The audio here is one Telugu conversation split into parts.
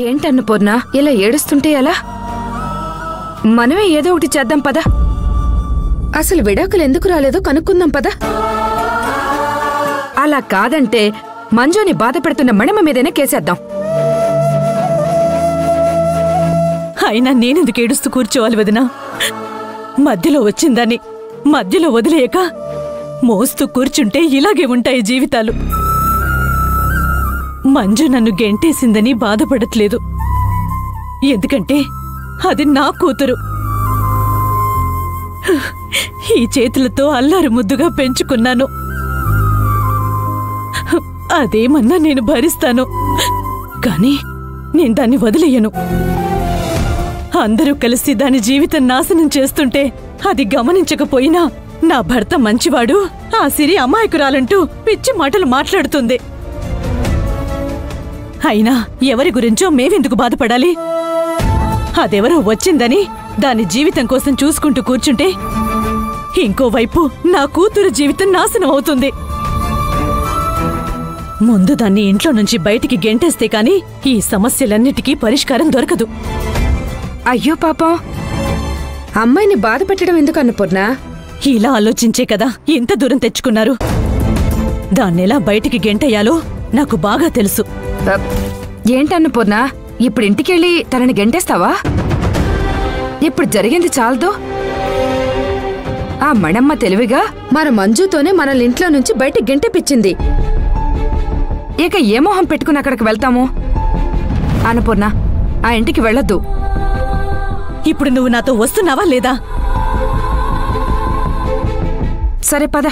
ఏంటన్నపూర్ణ ఇలా ఏడుస్తుంటే ఎలా? మనమే ఏదో ఒకటి చేద్దాం పదా. అసలు విడాకులు ఎందుకు రాలేదో కనుక్కుందాం పదా. అలా కాదంటే మంజుని బాధ పెడుతున్న మణిమ మీదనే కేసేద్దాం. అయినా నేనెందుకు ఏడుస్తూ కూర్చోవాలి వదినా? మధ్యలో వచ్చిందని మధ్యలో వదిలేయక మోస్తూ కూర్చుంటే ఇలాగే ఉంటాయి జీవితాలు. మంజు నన్ను గెంటేసిందని బాధపడట్లేదు, ఎందుకంటే అది నా కూతురు. ఈ చేతులతో అల్లారు ముద్దుగా పెంచుకున్నాను. అదేమన్నా నేను భరిస్తాను, కానీ నేను దాన్ని వదిలేయను. అందరూ కలిసి దాని జీవితం నాశనం చేస్తుంటే అది గమనించకపోయినా నా భర్త మంచివాడు, ఆ సిరి అమాయకురాలంటూ పిచ్చి మాటలు మాట్లాడుతుంది. అయినా ఎవరి గురించో మేవెందుకు బాధపడాలి? అదెవరో వచ్చిందని దాని జీవితం కోసం చూసుకుంటూ కూర్చుంటే ఇంకోవైపు నా కూతురు జీవితం నాశనం అవుతుంది. ముందు దాన్ని ఇంట్లో నుంచి బయటికి గెంటేస్తే కాని ఈ సమస్యలన్నిటికీ పరిష్కారం దొరకదు. అయ్యో పాపం, అమ్మాయిని బాధ పెట్టడం ఎందుకు అన్నపూర్ణ? ఇలా ఆలోచించే కదా ఇంత దూరం తెచ్చుకున్నారు. దాన్నెలా బయటికి గెంటయ్యాలో నాకు బాగా తెలుసు. ఏంటన్నపూర్ణ, ఇప్పుడు ఇంటికెళ్ళి తనని గెంటేస్తావా? ఇప్పుడు జరిగింది చాలదు. ఆ మణమ్మ తెలివిగా మన మంజుతోనే మనల్ని ఇంట్లో నుంచి బయటికి గెంటేపిచ్చింది. ఇక ఏ మొహం పెట్టుకుని అక్కడికి వెళ్తాము? అన్నపూర్ణ, ఆ ఇంటికి వెళ్ళొద్దు. ఇప్పుడు నువ్వు నాతో వస్తున్నావా లేదా? సరే పద.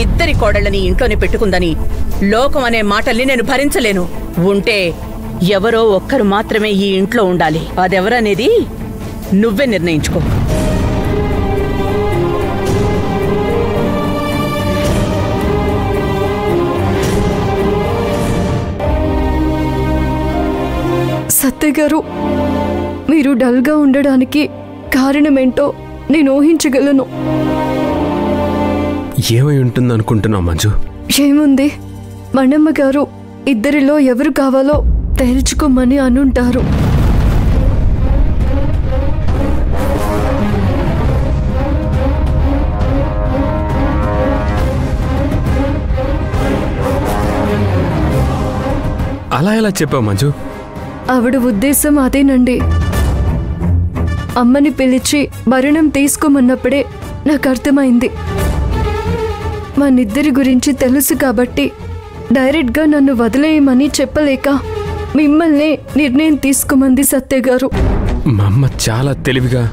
ఇద్దరి కోడళ్ళని ఇంట్లోనే పెట్టుకుందని లోకం అనే మాటల్ని నేను భరించలేను. ఉంటే ఎవరో ఒక్కరు మాత్రమే ఈ ఇంట్లో ఉండాలి. అదెవరనేది నువ్వే నిర్ణయించుకో. సత్య గారు, మీరు డల్గా ఉండడానికి కారణమేంటో నేను ఊహించగలను. ఏమై ఉంటుందనుకుంటున్నావు మంజు? ఏముంది, మణమ్మ గారు ఇద్దరిలో ఎవరు కావాలో తేల్చుకోమని అనుంటారు. అలా ఎలా చెప్పావు మంజు? ఆవిడ ఉద్దేశం అదేనండి. అమ్మని పిలిచి భరణం తీసుకోమన్నప్పుడే నాకు అర్థమైంది. మనిద్దరి గురించి తెలుసు కాబట్టి డైరెక్ట్గా నన్ను వదిలేయమని చెప్పలేక మిమ్మల్ని నిర్ణయం తీసుకోమంది సత్య గారు. మా అమ్మ చాలా తెలివిగా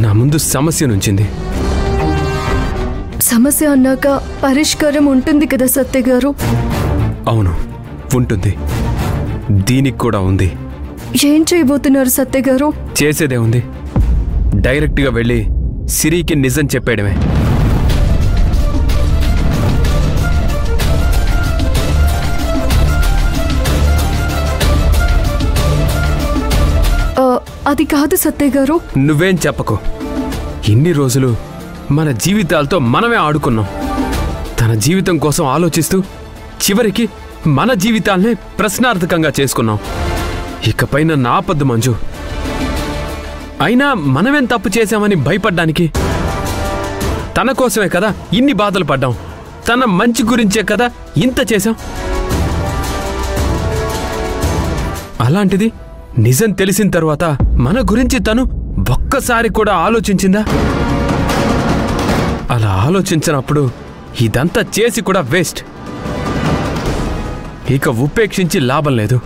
నా ముందు సమస్య నుంచింది. సమస్య అన్నాక పరిష్కారం ఉంటుంది కదా సత్య గారు? అవును, ఉంటుంది. దీనికి కూడా ఉంది. ఏం చేయబోతున్నారు సత్య గారు? చేసేదే ఉంది. డైరెక్ట్గా వెళ్ళి సిరికి నిజం చెప్పేయడమే. అది కాదు సత్య గారు. నువ్వేం చెప్పకు. ఇన్ని రోజులు మన జీవితాలతో మనమే ఆడుకున్నాం. తన జీవితం కోసం ఆలోచిస్తూ చివరికి మన జీవితాలనే ప్రశ్నార్థకంగా చేసుకున్నాం. ఇకపై నన్ను ఆపద్దు మంజు. అయినా మనమేం తప్పు చేశామని భయపడ్డానికి? తన కోసమే కదా ఇన్ని బాధలు పడ్డాం. తన మంచి గురించే కదా ఇంత చేశాం. అలాంటిది నిజం తెలిసిన తర్వాత మన గురించి తను ఒక్కసారి కూడా ఆలోచించిందా? అలా ఆలోచించినప్పుడు ఇదంతా చేసి కూడా వేస్ట్. ఇక ఉపేక్షించి లాభం లేదు.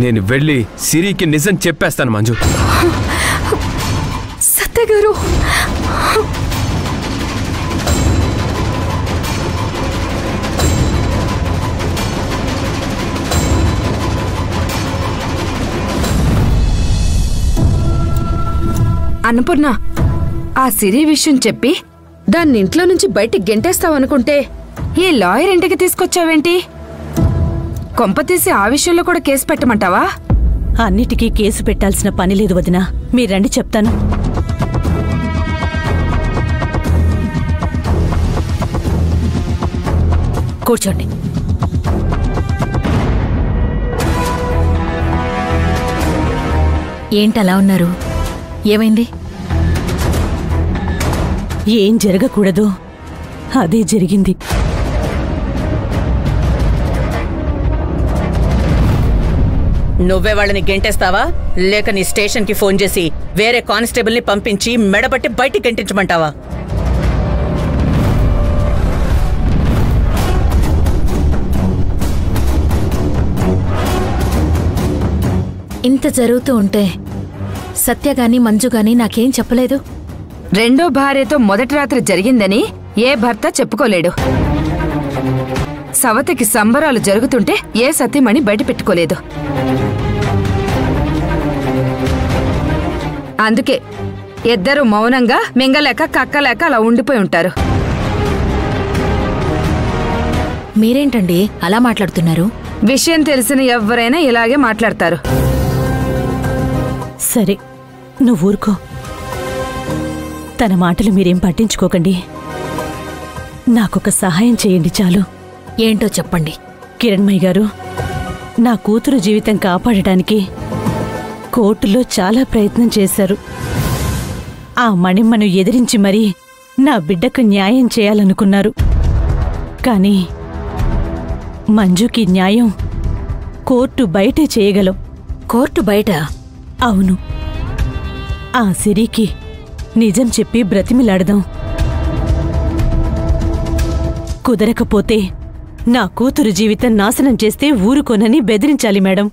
నేను వెళ్ళి సిరికి నిజం చెప్పేస్తాను మంజు. సత్య గారు, అన్నపూర్ణ, ఆ సిరి విషయం చెప్పి దాన్ని ఇంట్లో నుంచి బయటికి గెంటేస్తావనుకుంటే ఈ లాయర్ ఇంటికి తీసుకొచ్చావేంటి? కొంపతీసి ఆ విషయంలో కూడా కేసు పెట్టమంటావా? అన్నిటికీ కేసు పెట్టాల్సిన పని లేదు వదినా. మీరండి చెప్తాను. కూర్చోండి. ఏంటలా ఉన్నారు? ఏమైంది? ఏం జరగకూడదు అదే జరిగింది. నువ్వే వాళ్ళని గెంటేస్తావా, లేక నీ స్టేషన్కి ఫోన్ చేసి వేరే కానిస్టేబుల్ని పంపించి మెడబట్టి బయటికి గెంటించమంటావా? ఇంత జరుగుతూ ఉంటే సత్యగాని మంజుగాని నాకేం చెప్పలేదు. రెండో భార్యతో మొదటి రాత్రి జరిగిందని ఏ భర్త చెప్పుకోలేడు. సవతికి సంబరాలు జరుగుతుంటే ఏ సతీమణి బయట పెట్టుకోలేదు. అందుకే ఇద్దరు మౌనంగా మింగలేక కక్కలేక అలా ఉండిపోయి ఉంటారు. మీరేంటండి అలా మాట్లాడుతున్నారు? విషయం తెలిసిన ఎవరైనా ఇలాగే మాట్లాడతారు. సరే నువ్వు ఊరుకో. తన మాటలు మీరేం పట్టించుకోకండి. నాకొక సహాయం చేయండి చాలు. ఏంటో చెప్పండి. కిరణ్మయ్య గారు, నా కూతురు జీవితం కాపాడటానికి కోర్టులో చాలా ప్రయత్నం చేశారు. ఆ మణిమ్మను ఎదిరించి మరీ నా బిడ్డకు న్యాయం చేయాలనుకున్నారు. కానీ మంజుకి న్యాయం కోర్టు బయటే చేయగలం. కోర్టు బయట? అవును. ఆ సిరికి నిజం చెప్పి బ్రతిమిలాడదాం. కుదరకపోతే నా కూతురు జీవితం నాశనం చేస్తే ఊరుకోనని బెదిరించాలి మేడం.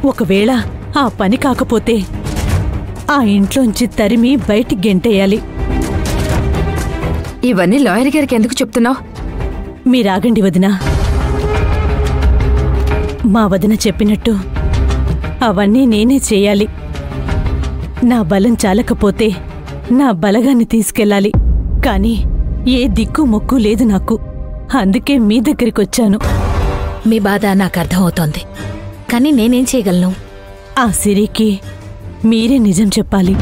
ఒకవేళ ఆ పని కాకపోతే ఆ ఇంట్లోంచి తరిమి బయటికి గెంటేయాలి. ఇవన్నీ లాయర్ గారికి ఎందుకు చెప్తున్నావు? మీరాగండి వదినా. మా వదిన చెప్పినట్టు అవన్నీ నేనే చేయాలి. నా బలం చాలకపోతే నా బలగాన్ని తీసుకెళ్ళాలి. కానీ ఏ దిక్కు మొక్కు లేదు నాకు. అందుకే మీ దగ్గరికొచ్చాను. మీ బాధ నాకు అర్థమవుతోంది. కానీ నేనేం చేయగలను? ఆ సిరికి మీరే నిజం చెప్పాలి.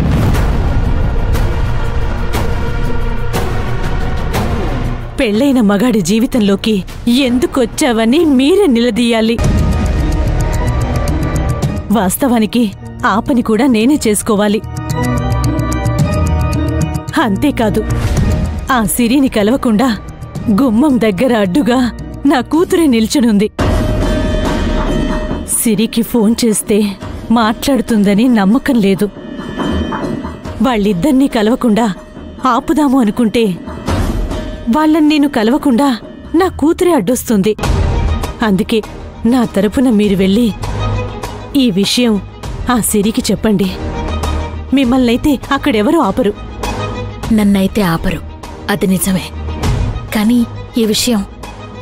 పెళ్ళైన మగాడి జీవితంలోకి ఎందుకొచ్చావని మీరే నిలదీయాలి. వాస్తవానికి ఆ పని కూడా నేనే చేసుకోవాలి. అంతేకాదు, ఆ సిరిని కలవకుండా గుమ్మం దగ్గర అడ్డుగా నా కూతురే నిల్చునుంది. సిరికి ఫోన్ చేస్తే మాట్లాడుతుందని నమ్మకం లేదు. వాళ్ళిద్దరినీ కలవకుండా ఆపుదాము అనుకుంటే వాళ్ళని నేను కలవకుండా నా కూతురే అడ్డొస్తుంది. అందుకే నా తరపున మీరు వెళ్ళి ఈ విషయం ఆ సిరికి చెప్పండి. మిమ్మల్నైతే అక్కడెవరూ ఆపరు. నన్నైతే ఆపరు, అది నిజమే. కానీ ఈ విషయం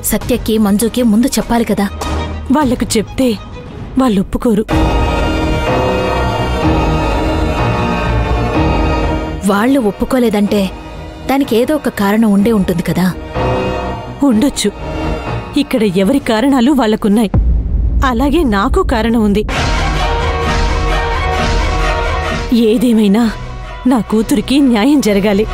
సత్యకి మంజుకి ముందు చెప్పాలి కదా. వాళ్లకు చెప్తే వాళ్ళు ఒప్పుకోరు. వాళ్ళు ఒప్పుకోలేదంటే దానికి ఏదో ఒక కారణం ఉండే ఉంటుంది కదా. ఉండొచ్చు. ఇక్కడ ఎవరి కారణాలు వాళ్లకున్నాయి. అలాగే నాకు కారణం ఉంది. ఏదేమైనా నా కూతురికి న్యాయం జరగాలి.